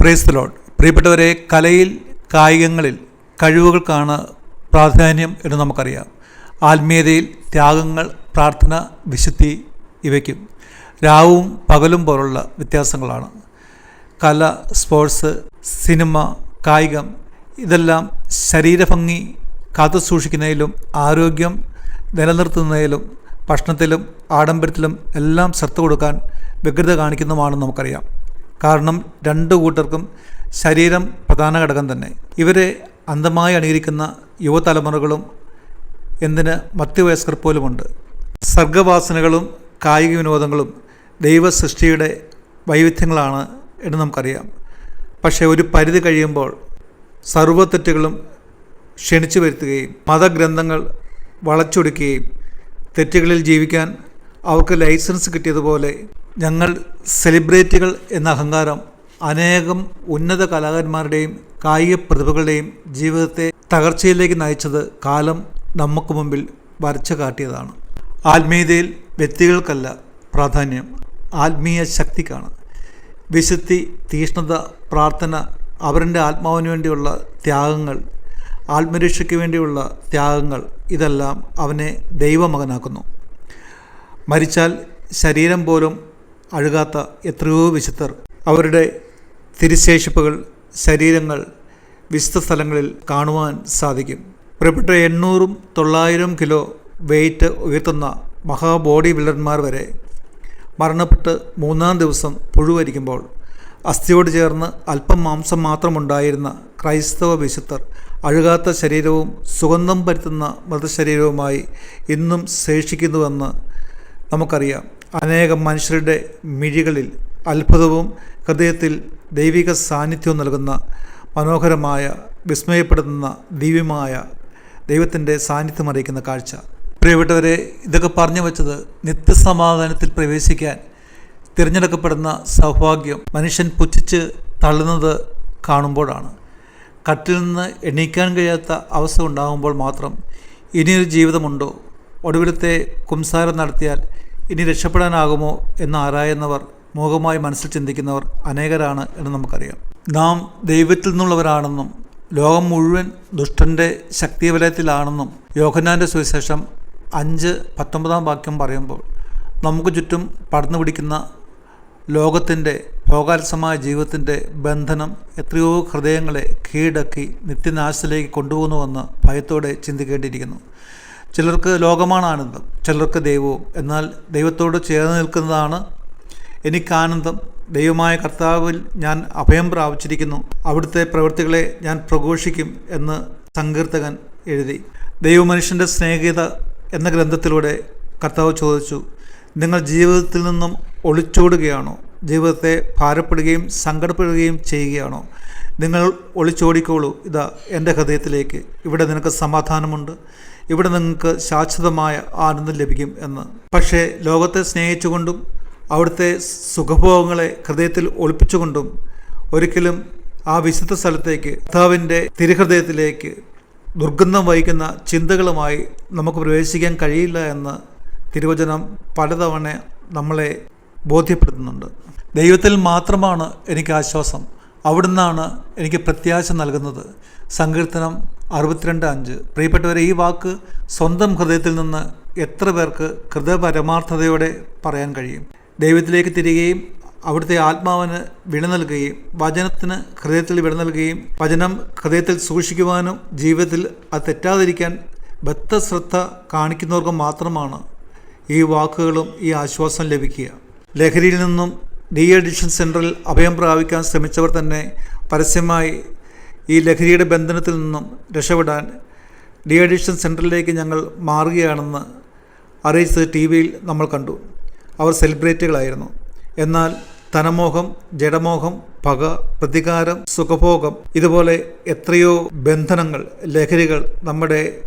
Praise the Lord. പ്രിയപ്പെട്ടവരെ, കലയിൽ കായികങ്ങളിൽ കഴിവുകൾക്കാണ് പ്രാധാന്യം എന്ന് നമുക്കറിയാം. ആത്മീയതയിൽ ത്യാഗങ്ങൾ, പ്രാർത്ഥന, വിശുദ്ധി ഇവയ്ക്കും രാവും പകലും പോലുള്ള വ്യത്യാസങ്ങളാണ്. കല, സ്പോർട്സ്, സിനിമ, കായികം ഇതെല്ലാം ശരീരഭംഗി കാത്തു സൂക്ഷിക്കുന്നതിലും ആരോഗ്യം നിലനിർത്തുന്നതിലും ഭക്ഷണത്തിലും ആഡംബരത്തിലും എല്ലാം ശ്രദ്ധ കൊടുക്കാൻ വ്യഗ്രത കാണിക്കുന്നതുമാണെന്ന് നമുക്കറിയാം. കാരണം രണ്ടു കൂട്ടർക്കും ശരീരം പ്രധാന ഘടകം തന്നെ. ഇവരെ അന്ധമായി അനുകരിക്കുന്ന യുവതലമുറകളും എന്തിന് മധ്യവയസ്കർ പോലുമുണ്ട്. സർഗവാസനകളും കായിക വിനോദങ്ങളും ദൈവ സൃഷ്ടിയുടെ വൈവിധ്യങ്ങളാണ് എന്ന് നമുക്കറിയാം. പക്ഷേ ഒരു പരിധി കഴിയുമ്പോൾ സർവ്വതെറ്റുകളും ക്ഷണിച്ചു വരുത്തുകയും മതഗ്രന്ഥങ്ങൾ വളച്ചൊടുക്കുകയും തെറ്റുകളിൽ ജീവിക്കാൻ അവർക്ക് ലൈസൻസ് കിട്ടിയതുപോലെ ഞങ്ങൾ സെലിബ്രിറ്റികൾ എന്ന അഹങ്കാരം അനേകം ഉന്നത കലാകാരന്മാരുടെയും കായിക പ്രതിഭകളുടെയും ജീവിതത്തെ തകർച്ചയിലേക്ക് നയിച്ചത് കാലം നമുക്ക് മുമ്പിൽ വരച്ചു കാട്ടിയതാണ്. ആത്മീയതയിൽ വ്യക്തികൾക്കല്ല പ്രാധാന്യം, ആത്മീയ ശക്തിക്കാണ്. വിശുദ്ധി, തീഷ്ണത, പ്രാർത്ഥന, അവരുടെ ആത്മാവിന് വേണ്ടിയുള്ള ത്യാഗങ്ങൾ, ആത്മരക്ഷയ്ക്ക് വേണ്ടിയുള്ള ത്യാഗങ്ങൾ ഇതെല്ലാം അവനെ ദൈവമകനാക്കുന്നു. മരിച്ചാൽ ശരീരം പോലും അഴുകാത്ത എത്രയോ വിശുദ്ധർ അവരുടെ തിരുശേഷിപ്പുകൾ, ശരീരങ്ങൾ വിശുദ്ധ സ്ഥലങ്ങളിൽ കാണുവാൻ സാധിക്കും. പ്രിയപ്പെട്ട 800-900 കിലോ വെയിറ്റ് ഉയർത്തുന്ന മഹാബോഡി ബിൽഡർമാർ വരെ മരണപ്പെട്ട് 3-ാം ദിവസം പുഴുവരിക്കുമ്പോൾ അസ്ഥിയോട് ചേർന്ന് അല്പം മാംസം മാത്രമുണ്ടായിരുന്ന ക്രൈസ്തവ വിശുദ്ധർ അഴുകാത്ത ശരീരവും സുഗന്ധം പരത്തുന്ന മൃതശരീരവുമായി ഇന്നും ശേഷിക്കുന്നുവെന്ന് നമുക്കറിയാം. അനേകം മനുഷ്യരുടെ മിഴികളിൽ അത്ഭുതവും ഹൃദയത്തിൽ ദൈവിക സാന്നിധ്യവും നൽകുന്ന മനോഹരമായ, വിസ്മയപ്പെടുത്തുന്ന ദിവ്യമായ ദൈവത്തിൻ്റെ സാന്നിധ്യം അറിയിക്കുന്ന കാഴ്ച. പ്രിയപ്പെട്ടവരെ, ഇതൊക്കെ പറഞ്ഞു വച്ചത് നിത്യസമാധാനത്തിൽ പ്രവേശിക്കാൻ തിരഞ്ഞെടുക്കപ്പെടുന്ന സൗഭാഗ്യം മനുഷ്യൻ പുച്ഛിച്ച് തള്ളുന്നത് കാണുമ്പോഴാണ്. കട്ടിൽ നിന്ന് എണീക്കാൻ കഴിയാത്ത അവസ്ഥ ഉണ്ടാകുമ്പോൾ മാത്രം ഇനിയൊരു ജീവിതമുണ്ടോ, ഒടുവിലത്തെ കുംസാരം നടത്തിയാൽ ഇനി രക്ഷപ്പെടാനാകുമോ എന്ന് ആരായുന്നവർ, മൂകമായി മനസ്സിൽ ചിന്തിക്കുന്നവർ അനേകരാണ് എന്ന് നമുക്കറിയാം. നാം ദൈവത്തിൽ നിന്നുള്ളവരാണെന്നും ലോകം മുഴുവൻ ദുഷ്ടൻ്റെ ശക്തിവലയത്തിലാണെന്നും യോഹന്നാൻ്റെ സുവിശേഷം 5:19 വാക്യം പറയുമ്പോൾ നമുക്ക് ചുറ്റും പടർന്നു പിടിക്കുന്ന ലോകത്തിൻ്റെ ഭോഗാത്സമായ ജീവിതത്തിൻ്റെ ബന്ധനം എത്രയോ ഹൃദയങ്ങളെ കീഴടക്കി നിത്യനാശത്തിലേക്ക് കൊണ്ടുപോകുന്നുവെന്ന് ഭയത്തോടെ ചിന്തിക്കേണ്ടിയിരിക്കുന്നു. ചിലർക്ക് ലോകമാണ് ആനന്ദം, ചിലർക്ക് ദൈവവും. എന്നാൽ ദൈവത്തോട് ചേർന്ന് നിൽക്കുന്നതാണ് എനിക്കാനന്ദം. ദൈവമായ കർത്താവിൽ ഞാൻ അഭയം പ്രാപിച്ചിരിക്കുന്നു, അവിടുത്തെ പ്രവൃത്തികളെ ഞാൻ പ്രഘോഷിക്കും എന്ന് സങ്കീർത്തകൻ എഴുതി. ദൈവമനുഷ്യൻ്റെ സ്നേഹിത എന്ന ഗ്രന്ഥത്തിലൂടെ കർത്താവ് ചോദിച്ചു, നിങ്ങൾ ജീവിതത്തിൽ നിന്നും ഒളിച്ചോടുകയാണോ? ജീവിതത്തെ ഭാരപ്പെടുകയും സങ്കടപ്പെടുകയും ചെയ്യുകയാണോ? നിങ്ങൾ ഒളിച്ചോടിക്കോളൂ, ഇതാ എൻ്റെ ഹൃദയത്തിലേക്ക്. ഇവിടെ നിനക്ക് സമാധാനമുണ്ട്, ഇവിടെ നിങ്ങൾക്ക് ശാശ്വതമായ ആനന്ദം ലഭിക്കും എന്ന്. പക്ഷേ ലോകത്തെ സ്നേഹിച്ചുകൊണ്ടും അവിടുത്തെ സുഖഭോഗങ്ങളെ ഹൃദയത്തിൽ ഒളിപ്പിച്ചുകൊണ്ടും ഒരിക്കലും ആ വിശുദ്ധ സ്ഥലത്തേക്ക്, കർത്താവിൻ്റെ തിരുഹൃദയത്തിലേക്ക് ദുർഗന്ധം വഹിക്കുന്ന ചിന്തകളുമായി നമുക്ക് പ്രവേശിക്കാൻ കഴിയില്ല എന്ന് തിരുവചനം പലതവണ നമ്മളെ ബോധ്യപ്പെടുത്തുന്നുണ്ട്. ദൈവത്തിൽ മാത്രമാണ് എനിക്ക് ആശ്വാസം, അവിടുന്നാണ് എനിക്ക് പ്രത്യാശ നൽകുന്നത്. സങ്കീർത്തനം 62:5. പ്രിയപ്പെട്ടവരെ, ഈ വാക്ക് സ്വന്തം ഹൃദയത്തിൽ നിന്ന് എത്ര പേർക്ക് ഹൃദയപരമാർത്ഥതയോടെ പറയാൻ കഴിയും? ദൈവത്തിലേക്ക് തിരികെയും അവിടുത്തെ ആത്മാവിന് വില നൽകുകയും വചനത്തിന് ഹൃദയത്തിൽ വില നൽകുകയും വചനം ഹൃദയത്തിൽ സൂക്ഷിക്കുവാനും ജീവിതത്തിൽ അത് തെറ്റാതിരിക്കാൻ ബദ്ധശ്രദ്ധ കാണിക്കുന്നവർക്ക് മാത്രമാണ് ഈ വാക്കുകളും ഈ ആശ്വാസം ലഭിക്കുക. ലഹരിയിൽ നിന്നും ഡി അഡിക്ഷൻ സെൻറ്ററിൽ അഭയം പ്രാപിക്കാൻ ശ്രമിച്ചവർ തന്നെ പരസ്യമായി ഈ ലഹരിയുടെ ബന്ധനത്തിൽ നിന്നും രക്ഷപ്പെടാൻ ഡി അഡിക്ഷൻ സെൻറ്ററിലേക്ക് ഞങ്ങൾ മാറുകയാണെന്ന് അറിയിച്ചത് TV-യിൽ നമ്മൾ കണ്ടു. അവർ സെലിബ്രിറ്റികളായിരുന്നു. എന്നാൽ ധനമോഹം, ജഡമോഹം, പക, പ്രതികാരം, സുഖഭോഗം, ഇതുപോലെ എത്രയോ ബന്ധനങ്ങൾ, ലഹരികൾ നമ്മുടെ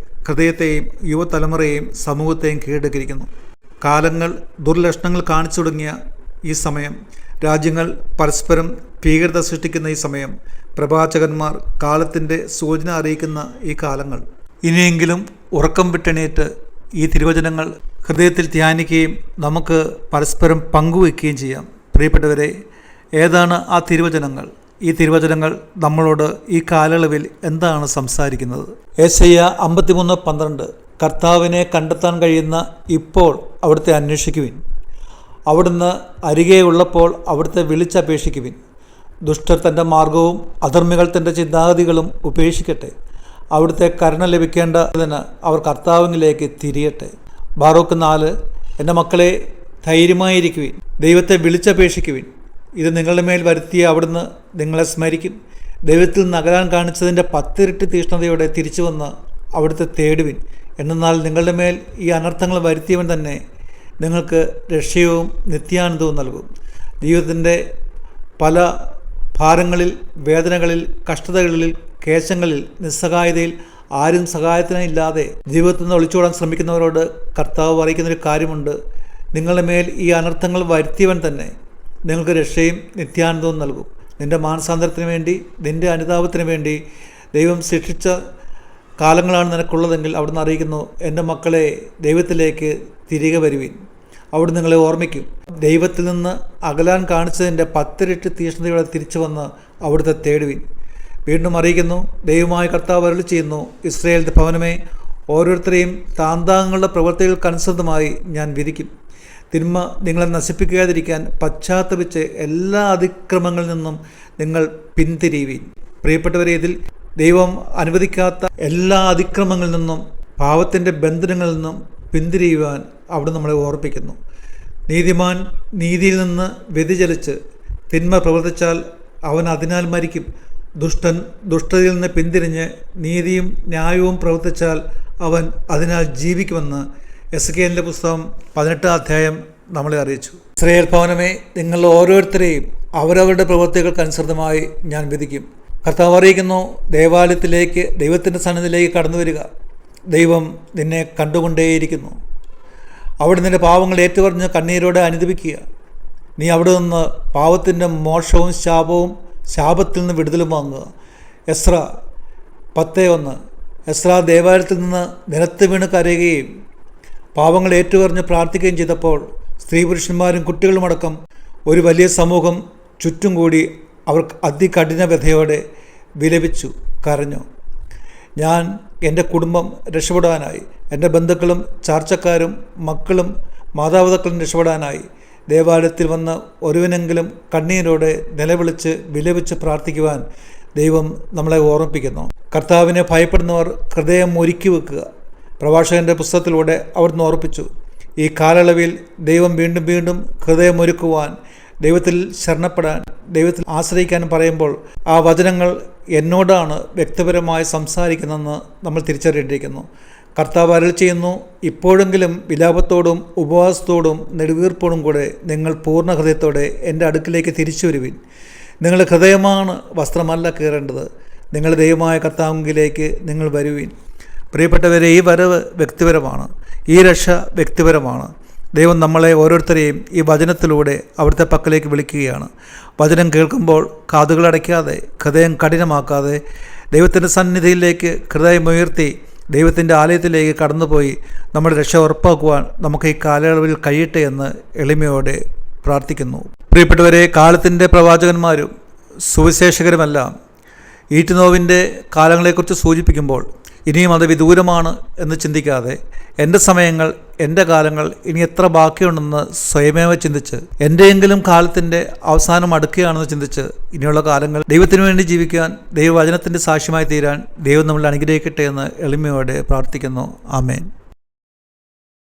ഹൃദയത്തെയും യുവതലമുറയെയും സമൂഹത്തെയും കീഴടക്കിയിരിക്കുന്നു. കാലങ്ങൾ ദുർലക്ഷണങ്ങൾ കാണിച്ചു തുടങ്ങിയ ഈ സമയം, രാജ്യങ്ങൾ പരസ്പരം ഭീകരത സൃഷ്ടിക്കുന്ന ഈ സമയം, പ്രവാചകന്മാർ കാലത്തിൻ്റെ സൂചന അറിയിക്കുന്ന ഈ കാലങ്ങൾ, ഇനിയെങ്കിലും ഉറക്കം വിട്ടെണീറ്റ് ഈ തിരുവചനങ്ങൾ ഹൃദയത്തിൽ ധ്യാനിക്കുകയും നമുക്ക് പരസ്പരം പങ്കുവയ്ക്കുകയും ചെയ്യാം. പ്രിയപ്പെട്ടവരെ, ഏതാണ് ആ തിരുവചനങ്ങൾ? ഈ തിരുവചനങ്ങൾ നമ്മളോട് ഈ കാലയളവിൽ എന്താണ് സംസാരിക്കുന്നത്? യെശയ്യാ 53:12 കർത്താവിനെ കണ്ടെത്താൻ കഴിയുന്ന ഇപ്പോൾ അവിടുത്തെ അന്വേഷിക്കുവിൻ. അവിടുന്ന് അരികെ ഉള്ളപ്പോൾ അവിടുത്തെ വിളിച്ചപേക്ഷിക്കുവിൻ. ദുഷ്ടർ തൻ്റെ മാർഗവും അധർമ്മികൾ തൻ്റെ ചിന്താഗതികളും ഉപേക്ഷിക്കട്ടെ. അവിടുത്തെ കരുണ ലഭിക്കേണ്ടതിന് അവർ കർത്താവിലേക്ക് തിരിയട്ടെ. ബാറൂക്ക് 4 എൻ്റെ മക്കളെ, ധൈര്യമായിരിക്കുവിൻ, ദൈവത്തെ വിളിച്ചപേക്ഷിക്കുവിൻ. ഇത് നിങ്ങളുടെ മേൽ വരുത്തിയ അവിടുന്ന് നിങ്ങളെ സ്മരിക്കും. ദൈവത്തിൽ നിന്ന് അകലാൻ കാണിച്ചതിൻ്റെ 10 ഇരട്ടി തീഷ്ണതയോടെ തിരിച്ചു വന്ന് അവിടുത്തെ തേടുവിൻ. എന്നാൽ നിങ്ങളുടെ മേൽ ഈ അനർത്ഥങ്ങൾ വരുത്തിയവൻ തന്നെ നിങ്ങൾക്ക് രക്ഷയും നിത്യാനന്ദവും നൽകും. ജീവിതത്തിൻ്റെ പല ഭാരങ്ങളിൽ, വേദനകളിൽ, കഷ്ടതകളിൽ, ക്ലേശങ്ങളിൽ, നിസ്സഹായതയിൽ ആരും സഹായത്തിനില്ലാതെ ജീവിതത്തിൽ നിന്ന് ഒളിച്ചോടാൻ ശ്രമിക്കുന്നവരോട് കർത്താവ് പറയുന്നൊരു കാര്യമുണ്ട്. നിങ്ങളുടെ മേൽ ഈ അനർത്ഥങ്ങൾ വരുത്തിയവൻ തന്നെ നിങ്ങൾക്ക് രക്ഷയും നിത്യാനന്ദവും നൽകും. നിൻ്റെ മാനസാന്തരത്തിന് വേണ്ടി, നിൻ്റെ അനുതാപത്തിന് വേണ്ടി ദൈവം ശിക്ഷിച്ച കാലങ്ങളാണ് നിനക്കുള്ളതെങ്കിൽ അവിടുന്ന് അറിയിക്കുന്നു, എൻ്റെ മക്കളെ, ദൈവത്തിലേക്ക് തിരികെ വരുവിൻ. അവിടെ നിങ്ങളെ ഓർമ്മിക്കും. ദൈവത്തിൽ നിന്ന് അകലാൻ കാണിച്ചതിൻ്റെ 10 ഇരട്ടി തീഷ്ണതയോടെ തിരിച്ചു വന്ന് അവിടുത്തെ തേടുവിൻ. വീണ്ടും അറിയിക്കുന്നു, ദൈവമായ കർത്താവ് അരുളി ചെയ്യുന്നു, ഇസ്രായേലിൻ്റെ ഭവനമേ, ഓരോരുത്തരെയും താന്താങ്ങളുടെ പ്രവൃത്തികൾക്കനുസൃതമായി ഞാൻ വിധിക്കും. തിന്മ നിങ്ങളെ നശിപ്പിക്കാതിരിക്കാൻ പശ്ചാത്തപിച്ച് എല്ലാ അതിക്രമങ്ങളിൽ നിന്നും നിങ്ങൾ പിന്തിരിയുവിൻ. പ്രിയപ്പെട്ടവരെ, ഇതിൽ ദൈവം അനുവദിക്കാത്ത എല്ലാ അതിക്രമങ്ങളിൽ നിന്നും, പാപത്തിൻ്റെ ബന്ധനങ്ങളിൽ നിന്നും പിന്തിരിയുവാൻ അവിടെ നമ്മളെ ഓർപ്പിക്കുന്നു. നീതിമാൻ നീതിയിൽ നിന്ന് വ്യതിചലിച്ച് തിന്മ പ്രവർത്തിച്ചാൽ അവൻ അതിനാൽ മരിക്കും. ദുഷ്ടൻ ദുഷ്ടതയിൽ നിന്ന് പിന്തിരിഞ്ഞ് നീതിയും ന്യായവും പ്രവർത്തിച്ചാൽ അവൻ അതിനാൽ ജീവിക്കുമെന്ന് എസെക്കിയേലിൻ്റെ പുസ്തകം 18-ാം അധ്യായം നമ്മളെ അറിയിച്ചു. ഇസ്രായേൽ ഭവനമേ, നിങ്ങൾ ഓരോരുത്തരെയും അവരവരുടെ പ്രവൃത്തികൾക്കനുസൃതമായി ഞാൻ വിധിക്കും. കർത്താവ് അറിയിക്കുന്നു, ദേവാലയത്തിലേക്ക്, ദൈവത്തിൻ്റെ സന്നിധിയിലേക്ക് കടന്നു വരിക. ദൈവം നിന്നെ കണ്ടുകൊണ്ടേയിരിക്കുന്നു. അവിടെ നിൻ്റെ പാവങ്ങൾ ഏറ്റുപറഞ്ഞ് കണ്ണീരോടെ അനുദപിക്കുക. നീ അവിടെ നിന്ന് പാവത്തിൻ്റെ മോക്ഷവും ശാപത്തിൽ നിന്ന് വിടുതലും വാങ്ങുക. എസ്ര 10:1 എസ്ര ദേവാലയത്തിൽ നിന്ന് നിലത്ത് വീണ് കരയുകയും പാവങ്ങൾ ഏറ്റുപറഞ്ഞ് പ്രാർത്ഥിക്കുകയും ചെയ്തപ്പോൾ സ്ത്രീ പുരുഷന്മാരും കുട്ടികളുമടക്കം ഒരു വലിയ സമൂഹം ചുറ്റും കൂടി അവർ അതികഠിന വ്യഥയോടെ വിലപിച്ചു, കരഞ്ഞു. ഞാൻ എൻ്റെ കുടുംബം രക്ഷപ്പെടാനായി, എൻ്റെ ബന്ധുക്കളും ചാർച്ചക്കാരും മക്കളും മാതാപിതാക്കളും രക്ഷപ്പെടാനായി ദേവാലയത്തിൽ വന്ന് ഒരുവനെങ്കിലും കണ്ണീരോടെ നിലവിളിച്ച് വിലപിച്ച് പ്രാർത്ഥിക്കുവാൻ ദൈവം നമ്മളെ ഓർമ്മിപ്പിക്കുന്നു. കർത്താവിനെ ഭയപ്പെടുന്നവർ ഹൃദയം ഒരുക്കി വെക്കുക. പ്രഭാഷകൻ്റെ പുസ്തകത്തിലൂടെ അവിടുന്ന് ഓർപ്പിച്ചു. ഈ കാലയളവിൽ ദൈവം വീണ്ടും വീണ്ടും ഹൃദയമൊരുക്കുവാൻ, ദൈവത്തിൽ ശരണപ്പെടാൻ, ദൈവത്തിൽ ആശ്രയിക്കാൻ പറയുമ്പോൾ ആ വചനങ്ങൾ എന്നോടാണ് വ്യക്തിപരമായി സംസാരിക്കുന്നതെന്ന് നമ്മൾ തിരിച്ചറിയേണ്ടിയിരിക്കുന്നു. കർത്താവ് അരുളി ചെയ്യുന്നു, ഇപ്പോഴെങ്കിലും വിലാപത്തോടും ഉപവാസത്തോടും നെടുവീർപ്പോടും കൂടെ നിങ്ങൾ പൂർണ്ണ ഹൃദയത്തോടെ എൻ്റെ അടുക്കിലേക്ക് തിരിച്ചു വരുവിൻ. നിങ്ങളുടെ ഹൃദയമാണ് വസ്ത്രമല്ല കീറേണ്ടത്. നിങ്ങളുടെ ദൈവമായ കർത്താവിലേക്ക് നിങ്ങൾ വരുവിൻ. പ്രിയപ്പെട്ടവരെ, ഈ വരവ് വ്യക്തിപരമാണ്, ഈ രക്ഷ വ്യക്തിപരമാണ്. ദൈവം നമ്മളെ ഓരോരുത്തരെയും ഈ വചനത്തിലൂടെ അവിടുത്തെ പക്കലേക്ക് വിളിക്കുകയാണ്. വചനം കേൾക്കുമ്പോൾ കാതുകളടയ്ക്കാതെ, ഹൃദയം കഠിനമാക്കാതെ, ദൈവത്തിൻ്റെ സന്നിധിയിലേക്ക് ഹൃദയമുയർത്തി ദൈവത്തിൻ്റെ ആലയത്തിലേക്ക് കടന്നുപോയി നമ്മുടെ രക്ഷ ഉറപ്പാക്കുവാൻ നമുക്ക് ഈ കാലയളവിൽ കഴിയട്ടെ എന്ന് എളിമയോടെ പ്രാർത്ഥിക്കുന്നു. പ്രിയപ്പെട്ടവരെ, കാലത്തിൻ്റെ പ്രവാചകന്മാരും സുവിശേഷകരുമെല്ലാം ഈറ്റുനോവിൻ്റെ കാലങ്ങളെക്കുറിച്ച് സൂചിപ്പിക്കുമ്പോൾ ഇനിയും അത് വിദൂരമാണ് എന്ന് ചിന്തിക്കാതെ, എൻ്റെ സമയങ്ങൾ, എൻ്റെ കാലങ്ങൾ ഇനി എത്ര ബാക്കിയുണ്ടെന്ന് സ്വയമേവ ചിന്തിച്ച്, എൻ്റെയെങ്കിലും കാലത്തിൻ്റെ അവസാനം അടുക്കുകയാണെന്ന് ചിന്തിച്ച് ഇനിയുള്ള കാലങ്ങൾ ദൈവത്തിനു വേണ്ടി ജീവിക്കാൻ, ദൈവവചനത്തിൻ്റെ സാക്ഷ്യമായി തീരാൻ ദൈവം നമ്മളെ അനുഗ്രഹിക്കട്ടെ എന്ന് എളിമയോടെ പ്രാർത്ഥിക്കുന്നു. ആമേൻ.